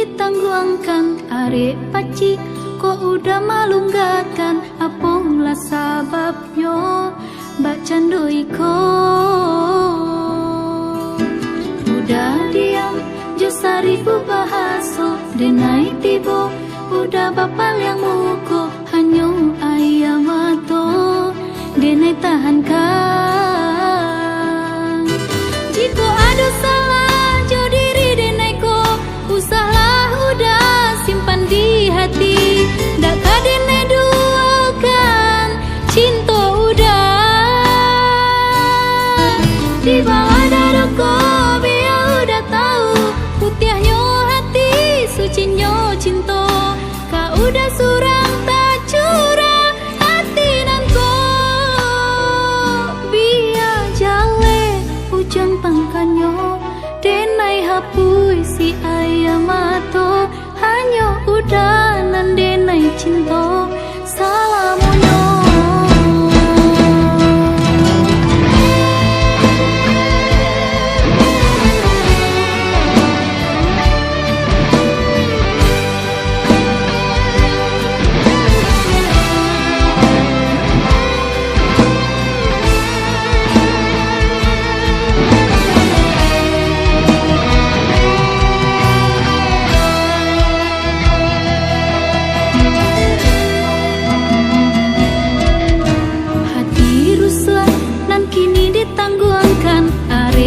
ditangguangkan arek paci, kok udah malunggakan apola sababnya mbak candoi ko. Udah diam jo saribu bahaso denai tibo, udah bapal yang muko hanyo ayam mato denai tahankan. Jika ada salah jo diri denai ko, usahlah udah simpan di hati, dak kadene duakan cinta udah di bawah dadako. Biar udah tahu putihnya hati, sucinya cinta, kau udah surang tak curang hati nanko. Biar jale ujang pangkanyo denai hapui si ayam mato, hanya udah nan denai cinta salamunyo.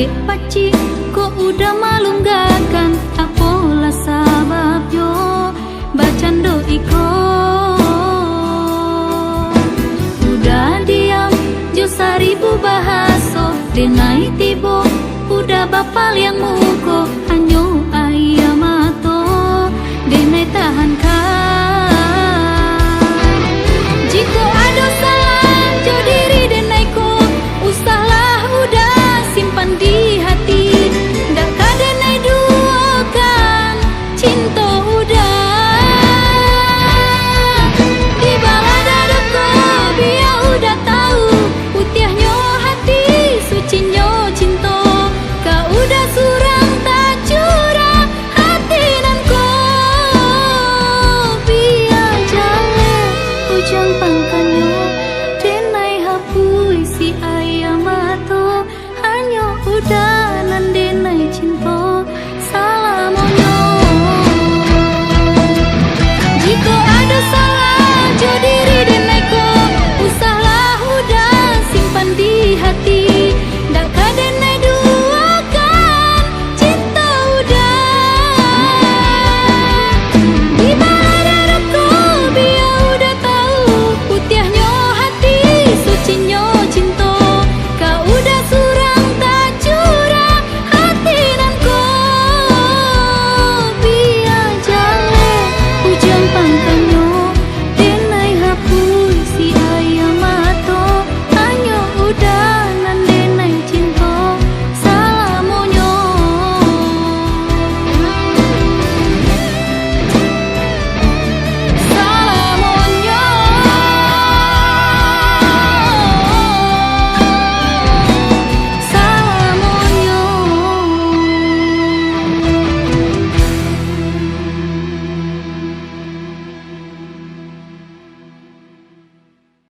Paci, kok udah malunggakan apola sababyo bacando iko. Udah diam jo saribu bahaso denai tibo, udah bapal yang muko hanyo ayam mato denai tahan